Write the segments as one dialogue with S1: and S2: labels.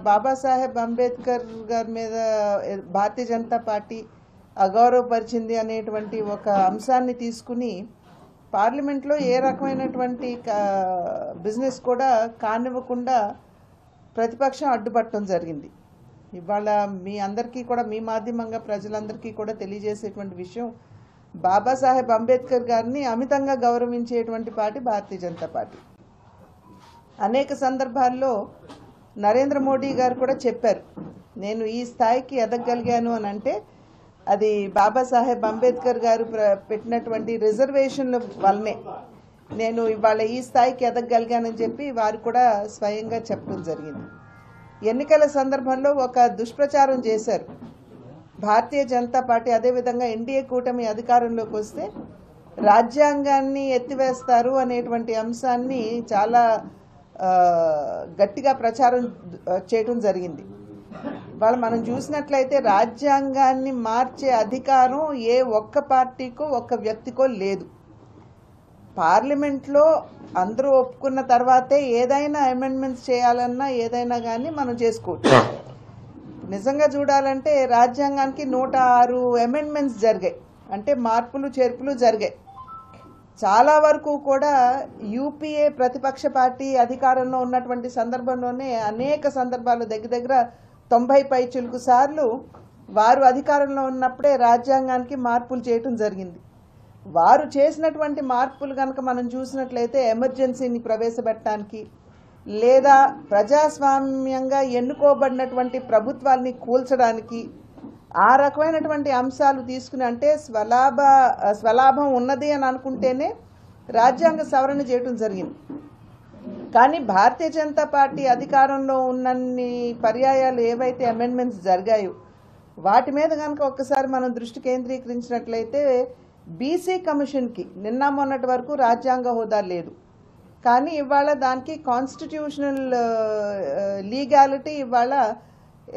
S1: బాబాసాహెబ్ అంబేద్కర్ గారి మీద భారతీయ జనతా పార్టీ అగౌరవపరిచింది అనేటువంటి ఒక అంశాన్ని తీసుకుని పార్లమెంట్లో ఏ రకమైనటువంటి బిజినెస్ కూడా కానివ్వకుండా ప్రతిపక్షం అడ్డుపట్టడం జరిగింది. ఇవాళ మీ అందరికీ కూడా, మీ మాధ్యమంగా ప్రజలందరికీ కూడా తెలియజేసేటువంటి విషయం, బాబాసాహెబ్ అంబేద్కర్ గారిని అమితంగా గౌరవించేటువంటి పార్టీ భారతీయ జనతా పార్టీ. అనేక సందర్భాల్లో నరేంద్ర మోడీ గారు కూడా చెప్పారు, నేను ఈ స్థాయికి ఎదగగలిగాను అని అంటే అది బాబాసాహెబ్ అంబేద్కర్ గారు పెట్టినటువంటి రిజర్వేషన్ల వల్లనే నేను ఇవాళ ఈ స్థాయికి ఎదగగలిగానని చెప్పి వారు కూడా స్వయంగా చెప్పడం జరిగింది. ఎన్నికల సందర్భంలో ఒక దుష్ప్రచారం చేశారు భారతీయ జనతా పార్టీ, అదేవిధంగా ఎన్డీఏ కూటమి అధికారంలోకి వస్తే రాజ్యాంగాన్ని ఎత్తివేస్తారు అనేటువంటి అంశాన్ని చాలా గట్టిగా ప్రచారం చేయడం జరిగింది. వాళ్ళు మనం చూసినట్లయితే రాజ్యాంగాన్ని మార్చే అధికారం ఏ ఒక్క పార్టీకో ఒక్క వ్యక్తికో లేదు. పార్లమెంట్లో అందరూ ఒప్పుకున్న తర్వాతే ఏదైనా అమెండ్మెంట్స్ చేయాలన్నా ఏదైనా కానీ మనం చేసుకోవచ్చు. నిజంగా చూడాలంటే రాజ్యాంగానికి 106 అమెండ్మెంట్స్ జరిగాయి, అంటే మార్పులు చేర్పులు జరిగాయి. చాలా వరకు కూడా యూపీఏ ప్రతిపక్ష పార్టీ అధికారంలో ఉన్నటువంటి సందర్భంలోనే అనేక సందర్భాలు దగ్గర 90 పైచిలుకు సార్లు వారు అధికారంలో ఉన్నప్పుడే రాజ్యాంగానికి మార్పులు చేయటం జరిగింది. వారు చేసినటువంటి మార్పులు కనుక మనం చూసినట్లయితే ఎమర్జెన్సీని ప్రవేశపెట్టడానికి, లేదా ప్రజాస్వామ్యంగా ఎన్నుకోబడినటువంటి ప్రభుత్వాన్ని కూల్చడానికి, ఆ రకమైనటువంటి అంశాలు తీసుకుని, అంటే స్వలాభం ఉన్నది అని అనుకుంటేనే రాజ్యాంగ సవరణ చేయటం జరిగింది. కానీ భారతీయ జనతా పార్టీ అధికారంలో ఉన్నన్ని పర్యాయాలు ఏవైతే అమెండ్మెంట్స్ జరిగాయో వాటి మీద కనుక ఒక్కసారి మనం దృష్టి కేంద్రీకరించినట్లయితే బీసీ కమిషన్కి నిన్న మొన్నటి వరకు రాజ్యాంగ హోదా లేదు, కానీ ఇవాళ దానికి కాన్స్టిట్యూషనల్ లీగాలిటీ ఇవాళ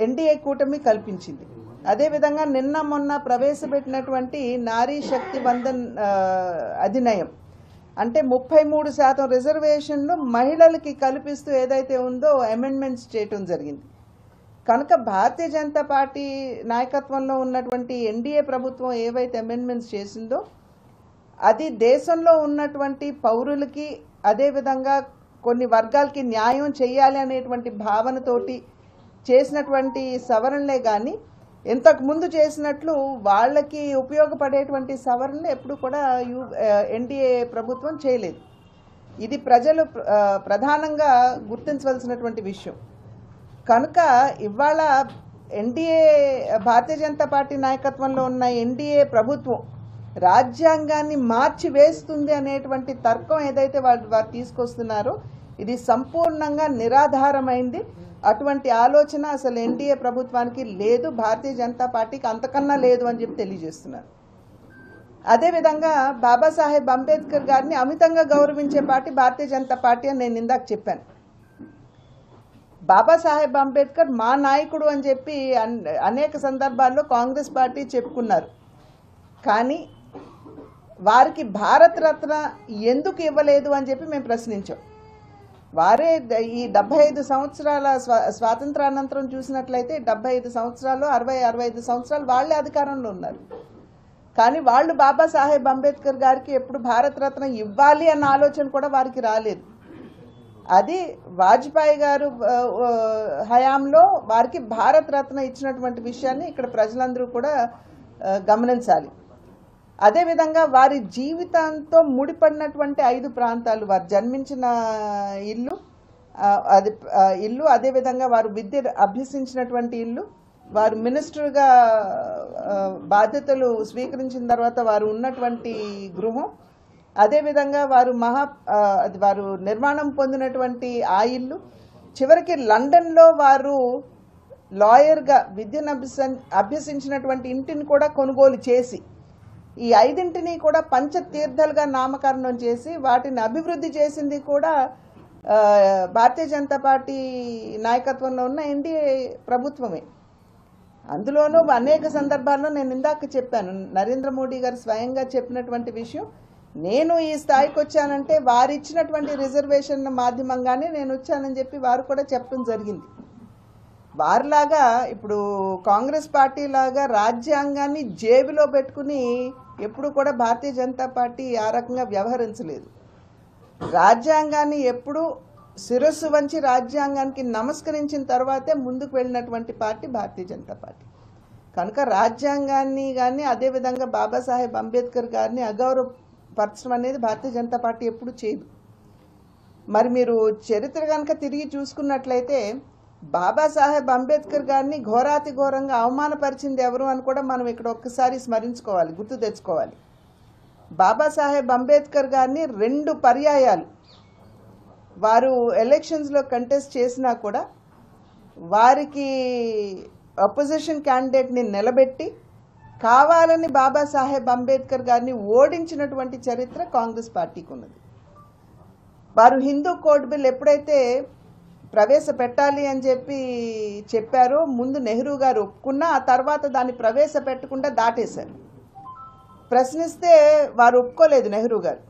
S1: ఎన్డీఏ కూటమి కల్పించింది. అదేవిధంగా నిన్న మొన్న ప్రవేశపెట్టినటువంటి నారీ శక్తి బంధన్ అధినియం, అంటే 33% రిజర్వేషన్లు మహిళలకి కల్పిస్తూ ఏదైతే ఉందో అమెండ్మెంట్స్ చేయటం జరిగింది. కనుక భారతీయ జనతా పార్టీ నాయకత్వంలో ఉన్నటువంటి ఎన్డీఏ ప్రభుత్వం ఏవైతే అమెండ్మెంట్స్ చేసిందో అది దేశంలో ఉన్నటువంటి పౌరులకి, అదేవిధంగా కొన్ని వర్గాలకి న్యాయం చేయాలి అనేటువంటి భావనతోటి చేసినటువంటి సవరణలే కానీ ఇంతకు ముందు చేసినట్లు వాళ్ళకి ఉపయోగపడేటువంటి సవరణలు ఎప్పుడు కూడా ఎన్డీఏ ప్రభుత్వం చేయలేదు. ఇది ప్రజలు ప్రధానంగా గుర్తించవలసినటువంటి విషయం. కనుక ఇవాళ ఎన్డీఏ భారతీయ జనతా పార్టీ నాయకత్వంలో ఉన్న ఎన్డీఏ ప్రభుత్వం రాజ్యాంగాన్ని మార్చి వేస్తుంది అనేటువంటి తర్కం ఏదైతే వారు తీసుకొస్తున్నారో ఇది సంపూర్ణంగా నిరాధారమైంది. అటువంటి ఆలోచన అసలు ఎన్డీఏ ప్రభుత్వానికి లేదు, భారతీయ జనతా పార్టీకి అంతకన్నా లేదు అని చెప్పి తెలియజేస్తున్నారు. అదేవిధంగా బాబాసాహెబ్ అంబేద్కర్ గారిని అమితంగా గౌరవించే పార్టీ భారతీయ జనతా పార్టీ అని నేను ఇందాక చెప్పాను. బాబాసాహెబ్ అంబేద్కర్ మా నాయకుడు అని చెప్పి అనేక సందర్భాల్లో కాంగ్రెస్ పార్టీ చెప్పుకున్నారు. కానీ వారికి భారత రత్న ఎందుకు ఇవ్వలేదు అని చెప్పి మేము ప్రశ్నించాం. వారే ఈ 75 సంవత్సరాల స్వాతంత్రానంతరం చూసినట్లయితే 75 సంవత్సరాలు 65 సంవత్సరాలు వాళ్ళే అధికారంలో ఉన్నారు. కానీ వాళ్ళు బాబాసాహెబ్ అంబేద్కర్ గారికి ఎప్పుడు భారతరత్న ఇవ్వాలి అన్న ఆలోచన కూడా వారికి రాలేదు. అది వాజ్పేయి గారు హయాంలో వారికి భారతరత్న ఇచ్చినటువంటి విషయాన్ని ఇక్కడ ప్రజలందరూ కూడా గమనించాలి. అదేవిధంగా వారి జీవితంతో ముడిపడినటువంటి 5 ప్రాంతాలు, వారు జన్మించిన ఇల్లు, అదేవిధంగా వారు విద్య అభ్యసించినటువంటి ఇల్లు, వారు మినిస్టర్గా బాధ్యతలు స్వీకరించిన తర్వాత వారు ఉన్నటువంటి గృహం, అదేవిధంగా వారు నిర్మాణం పొందినటువంటి ఆ ఇల్లు, చివరికి లండన్లో వారు లాయర్గా విద్యను అభ్యసించినటువంటి ఇంటిని కూడా కొనుగోలు చేసి ఈ 5ంటిని కూడా పంచతీర్థాలుగా నామకరణం చేసి వాటిని అభివృద్ధి చేసింది కూడా భారతీయ జనతా పార్టీ నాయకత్వంలో ఉన్న ఎన్డీఏ ప్రభుత్వమే. అందులోనూ అనేక సందర్భాల్లో నేను ఇందాక చెప్పాను, నరేంద్ర మోడీ గారు స్వయంగా చెప్పినటువంటి విషయం, నేను ఈ స్థాయికి వచ్చానంటే వారు ఇచ్చినటువంటి రిజర్వేషన్ల మాధ్యమంగానే నేను వచ్చానని చెప్పి వారు కూడా చెప్పడం జరిగింది. వారిలాగా ఇప్పుడు కాంగ్రెస్ పార్టీ లాగా రాజ్యాంగాన్ని జేబులో పెట్టుకుని ఎప్పుడు కూడా భారతీయ జనతా పార్టీ ఆ రకంగా వ్యవహరించలేదు. రాజ్యాంగాన్ని ఎప్పుడు శిరస్సు వంచి రాజ్యాంగానికి నమస్కరించిన తర్వాతే ముందుకు వెళ్ళినటువంటి పార్టీ భారతీయ జనతా పార్టీ. కనుక రాజ్యాంగాన్ని కానీ అదేవిధంగా బాబాసాహెబ్ అంబేద్కర్ గారిని అగౌరవపరచడం అనేది భారతీయ జనతా పార్టీ ఎప్పుడు చేయదు. మరి మీరు చరిత్ర కనుక తిరిగి చూసుకున్నట్లయితే బాబాసాహెబ్ అంబేద్కర్ గారిని ఘోరాతి ఘోరంగా అవమానపరిచింది ఎవరు అని కూడా మనం ఇక్కడ ఒక్కసారి స్మరించుకోవాలి, గుర్తు తెచ్చుకోవాలి. బాబాసాహెబ్ అంబేద్కర్ గారిని 2 పర్యాయాలు వారు ఎలక్షన్స్లో కంటెస్ట్ చేసినా కూడా వారికి అపోజిషన్ క్యాండిడేట్ని నిలబెట్టి కావాలని బాబాసాహెబ్ అంబేద్కర్ గారిని ఓడించినటువంటి చరిత్ర కాంగ్రెస్ పార్టీకి ఉన్నది. వారు హిందూ కోడ్ బిల్ ఎప్పుడైతే ప్రవేశపెట్టాలి అని చెప్పారో ముందు నెహ్రూ గారు ఒప్పుకున్నా ఆ తర్వాత దాన్ని ప్రవేశపెట్టకుండా దాటేశారు. ప్రశ్నిస్తే వారు ఒప్పుకోలేదు. నెహ్రూ గారు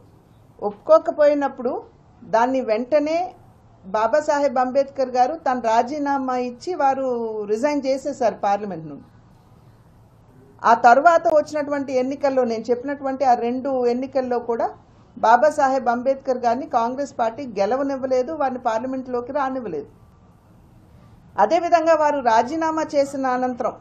S1: ఒప్పుకోకపోయినప్పుడు దాన్ని వెంటనే బాబాసాహెబ్ అంబేద్కర్ గారు తన రాజీనామా ఇచ్చి వారు రిజైన్ చేసేశారు పార్లమెంట్ నుండి. ఆ తర్వాత వచ్చినటువంటి ఎన్నికల్లో నేను చెప్పినటువంటి ఆ 2 ఎన్నికల్లో కూడా బాబాసాహెబ్ అంబేద్కర్ గారిని కాంగ్రెస్ పార్టీ గెలవనివ్వలేదు, వారిని పార్లమెంట్లోకి రానివ్వలేదు. అదేవిధంగా వారు రాజీనామా చేసిన అనంతరం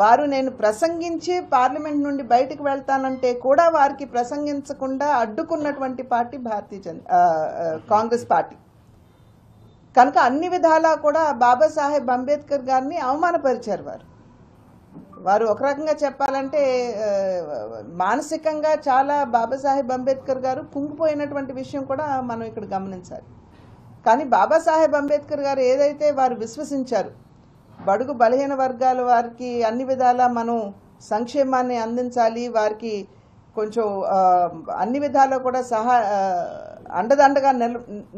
S1: వారు నేను ప్రసంగించి పార్లమెంట్ నుండి బయటకు వెళ్తానంటే కూడా వారికి ప్రసంగించకుండా అడ్డుకున్నటువంటి పార్టీ కాంగ్రెస్ పార్టీ. కనుక అన్ని విధాలా కూడా బాబాసాహెబ్ అంబేద్కర్ గారిని అవమానపరిచారు. వారు ఒక రకంగా చెప్పాలంటే మానసికంగా చాలా బాబాసాహెబ్ అంబేద్కర్ గారు కుంగిపోయినటువంటి విషయం కూడా మనం ఇక్కడ గమనించాలి. కానీ బాబాసాహెబ్ అంబేద్కర్ గారు ఏదైతే వారు విశ్వసించారు, బడుగు బలహీన వర్గాల వారికి అన్ని విధాలా మనం సంక్షేమాన్ని అందించాలి, వారికి కొంచెం అన్ని విధాలా కూడా అండదండగా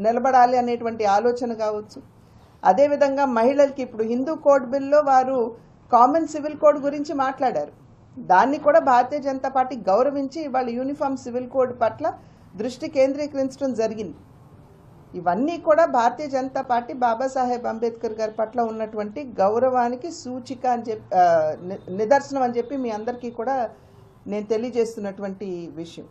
S1: నిలబడాలి అనేటువంటి ఆలోచన కావచ్చు. అదేవిధంగా మహిళలకి ఇప్పుడు హిందూ కోడ్ బిల్లో వారు కామన్ సివిల్ కోడ్ గురించి మాట్లాడారు. దాన్ని కూడా భారతీయ జనతా పార్టీ గౌరవించి వాళ్ళ యూనిఫామ్ సివిల్ కోడ్ పట్ల దృష్టి కేంద్రీకరించడం జరిగింది. ఇవన్నీ కూడా భారతీయ జనతా పార్టీ బాబాసాహెబ్ అంబేద్కర్ గారి పట్ల ఉన్నటువంటి గౌరవానికి సూచిక అని నిదర్శనం అని చెప్పి మీ అందరికీ కూడా నేను తెలియజేస్తున్నటువంటి విషయం.